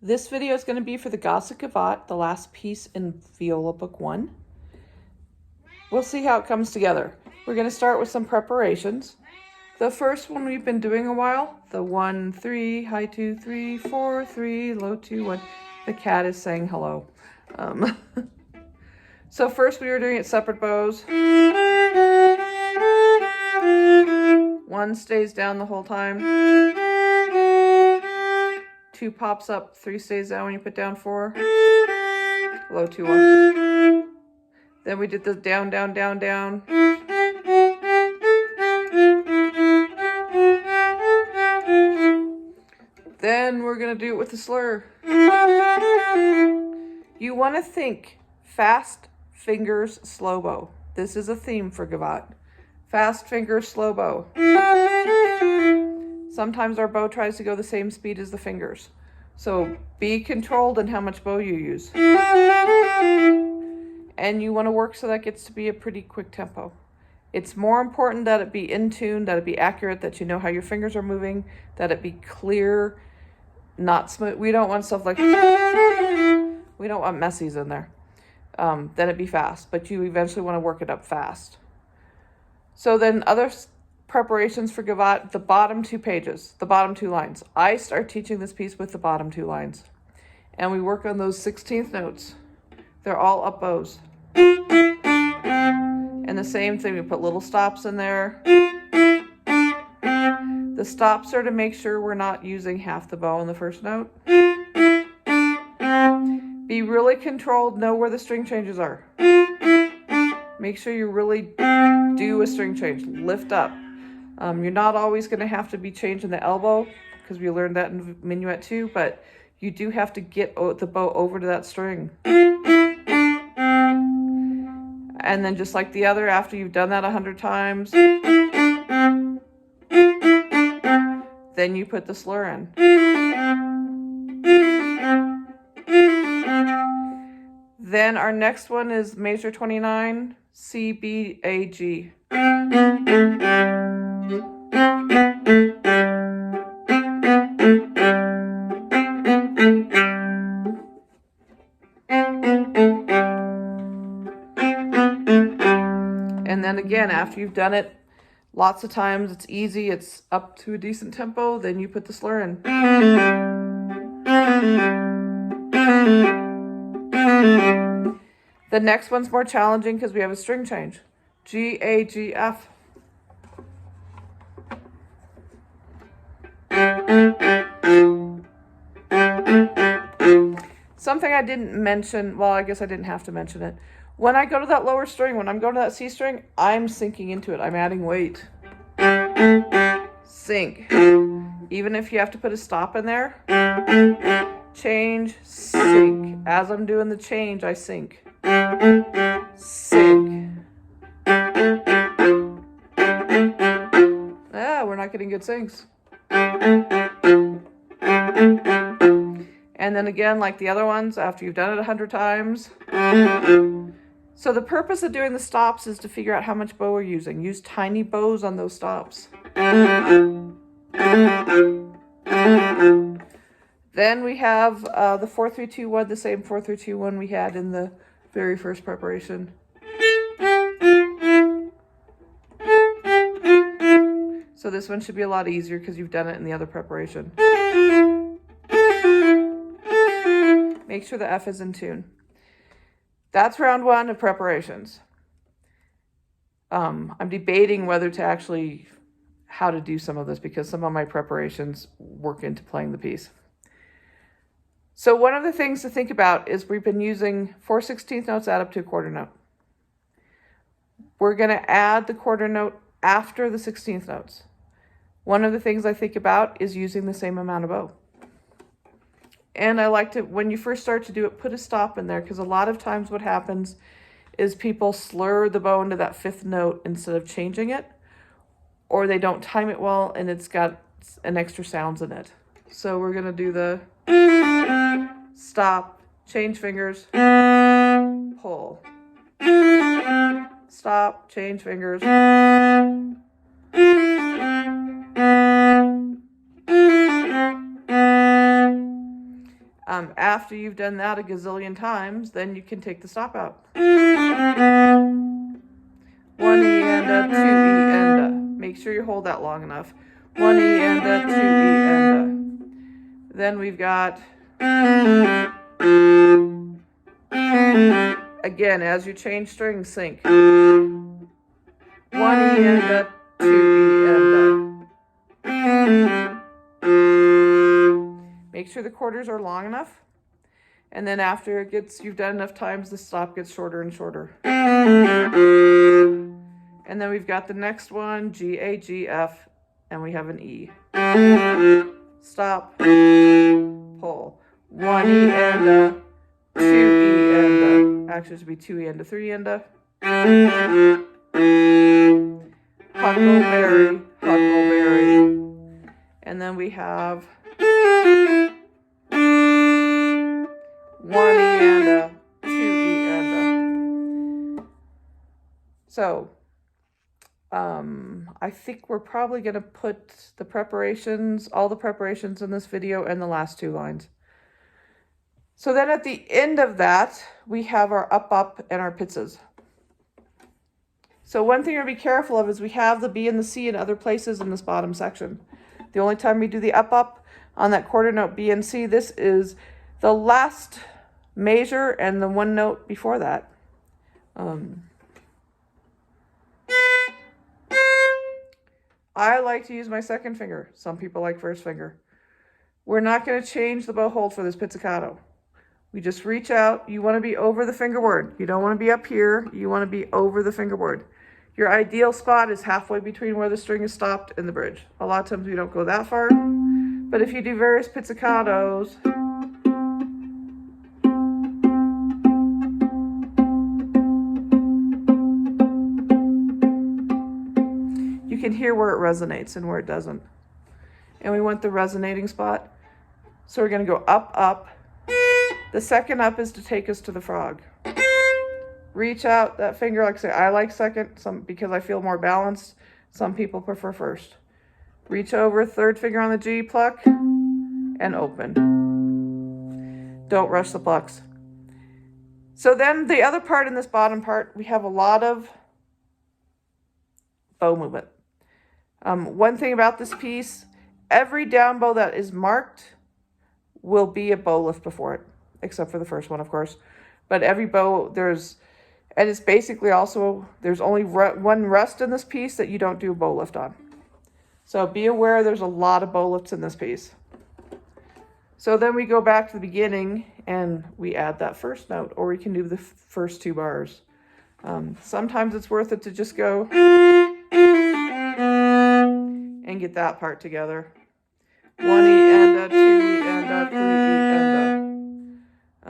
This video is going to be for the Gossec Gavotte, the last piece in Viola Book 1. We'll see how it comes together. We're going to start with some preparations. The first one we've been doing a while, the 1, 3, high 2, 3, 4, 3, low 2, 1. The cat is saying hello. So first we were doing it separate bows. 1 stays down the whole time. 2 pops up, 3 stays down when you put down 4. Low 2, 1. Then we did the down, down, down, down. Then we're going to do it with the slur. You want to think fast fingers, slow bow. This is a theme for Gavotte. Fast fingers, slow bow. Sometimes our bow tries to go the same speed as the fingers. So be controlled in how much bow you use. And you want to work so that gets to be a pretty quick tempo. It's more important that it be in tune, that it be accurate, that you know how your fingers are moving, that it be clear, not smooth. We don't want stuff like, we don't want messies in there. Then it be fast, but you eventually want to work it up fast. So then other preparations for Gavotte, the bottom 2 pages, the bottom 2 lines. I start teaching this piece with the bottom 2 lines. And we work on those 16th notes. They're all up bows. And the same thing, we put little stops in there. The stops are to make sure we're not using half the bow on the first note. Be really controlled, know where the string changes are. Make sure you really do a string change, lift up. You're not always going to have to be changing the elbow, because we learned that in minuet 2, but you do have to get the bow over to that string. And then just like the other, after you've done that 100 times, then you put the slur in. Then our next one is measure 29, C, B, A, G. And then again, after you've done it lots of times, it's easy, it's up to a decent tempo, then you put the slur in. The next one's more challenging because we have a string change. G, A, G, F. Something I didn't mention, well, I guess I didn't have to mention it. When I go to that lower string, when I'm going to that C string, I'm sinking into it. I'm adding weight. Sink. Even if you have to put a stop in there. Change, sink. As I'm doing the change, I sink. Sink. Ah, we're not getting good sinks. And then again, like the other ones, after you've done it 100 times. So the purpose of doing the stops is to figure out how much bow we're using. Use tiny bows on those stops. Then we have the 4, 3, 2, 1, the same 4, 3, 2, 1 we had in the very first preparation. So this one should be a lot easier because you've done it in the other preparation. Make sure the F is in tune. That's round 1 of preparations. I'm debating whether to actually, how to do some of this, because some of my preparations work into playing the piece. So one of the things to think about is we've been using 4 16th notes add up to a quarter note. We're going to add the quarter note after the 16th notes. One of the things I think about is using the same amount of bow. And I like to, when you first start to do it, put a stop in there, because a lot of times what happens is people slur the bow into that 5th note instead of changing it, or they don't time it well and it's got an extra sounds in it. So we're going to do the stop, change fingers, pull. Stop, change fingers. After you've done that a gazillion times, then you can take the stop out. 1 E and a, 2 E and a. Make sure you hold that long enough. 1 E and a, 2 E and a. Then we've got, again, as you change strings, sync. 1 E and a, 2 E and a. Make sure the quarters are long enough. And then after you've done enough times, the stop gets shorter and shorter. And then we've got the next one, G, A, G, F, and we have an E. Stop, pull. 1 E and a, 2 E and a. Actually, it should be 2 E and a, 3 and a. Huckleberry, huckleberry. And then we have 1 E and a, 2 E and a. So, I think we're probably going to put the preparations, all the preparations in this video and the last 2 lines. So then at the end of that, we have our up, up, and our pizzas. So one thing to be careful of is we have the B and the C in other places in this bottom section. The only time we do the up, up on that quarter note B and C, this is the last measure and the one note before that. I like to use my second finger. Some people like first finger. We're not going to change the bow hold for this pizzicato. We just reach out. You want to be over the fingerboard. You don't want to be up here. You want to be over the fingerboard. Your ideal spot is halfway between where the string is stopped and the bridge. A lot of times we don't go that far. But if you do various pizzicatos, you can hear where it resonates and where it doesn't. And we want the resonating spot. So we're going to go up, up. The second up is to take us to the frog. Reach out that finger. Like I say, I like second because I feel more balanced. Some people prefer first. Reach over, third finger on the G, pluck, and open. Don't rush the plucks. So then the other part in this bottom part, we have a lot of bow movement. One thing about this piece, every down bow that is marked will be a bow lift before it, except for the first one, of course. But every bow, and it's basically also, there's only one rest in this piece that you don't do a bow lift on. So be aware there's a lot of bow lifts in this piece. So then we go back to the beginning and we add that first note, or we can do the first 2 bars. Sometimes it's worth it to just go and get that part together. 1 E and a, 2 E and a, 3 E and a.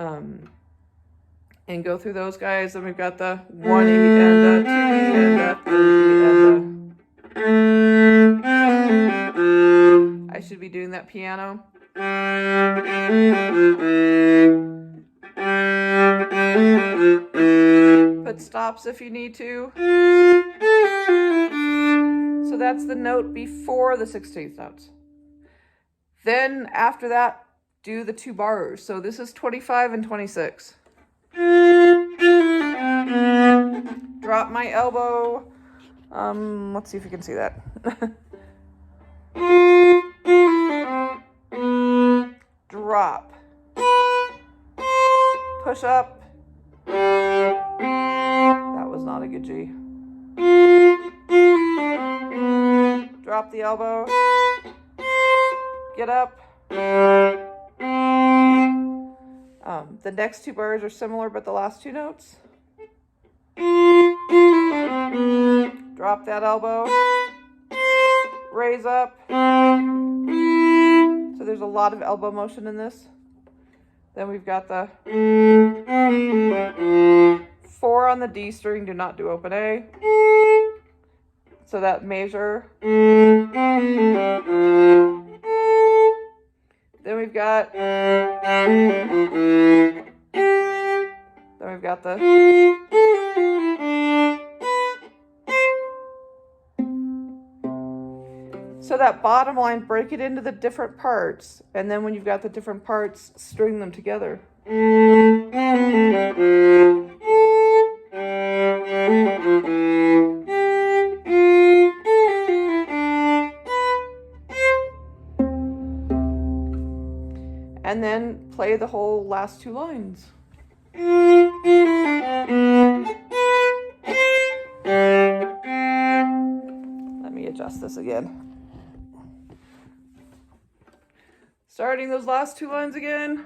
And go through those guys. Then we've got the 1 E and a, 2 E and a, 3 E and a. I should be doing that piano. Put stops if you need to. So that's the note before the 16th notes. Then after that, do the 2 bars. So this is 25 and 26. Drop my elbow. Let's see if you can see that. Drop. Push up. That was not a good G. Drop the elbow. Get up. The next 2 bars are similar, but the last 2 notes. Drop that elbow. Raise up. So there's a lot of elbow motion in this. Then we've got the 4 on the D string. Do not do open A. So that measure. Then we've got the So that bottom line, break it into the different parts, and then when you've got the different parts, string them together. And then play the whole last two lines. Let me adjust this again. Starting those last two lines again.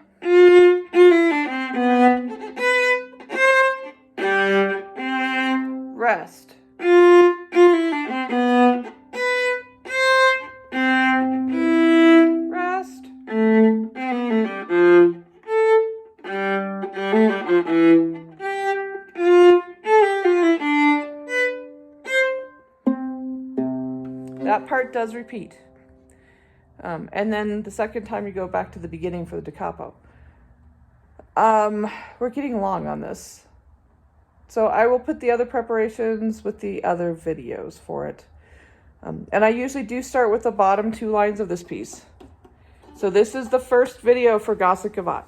Rest. Rest. That part does repeat. And then the second time you go back to the beginning for the da capo. We're getting long on this. So I will put the other preparations with the other videos for it. And I usually do start with the bottom two lines of this piece. So this is the first video for Gossec Gavotte.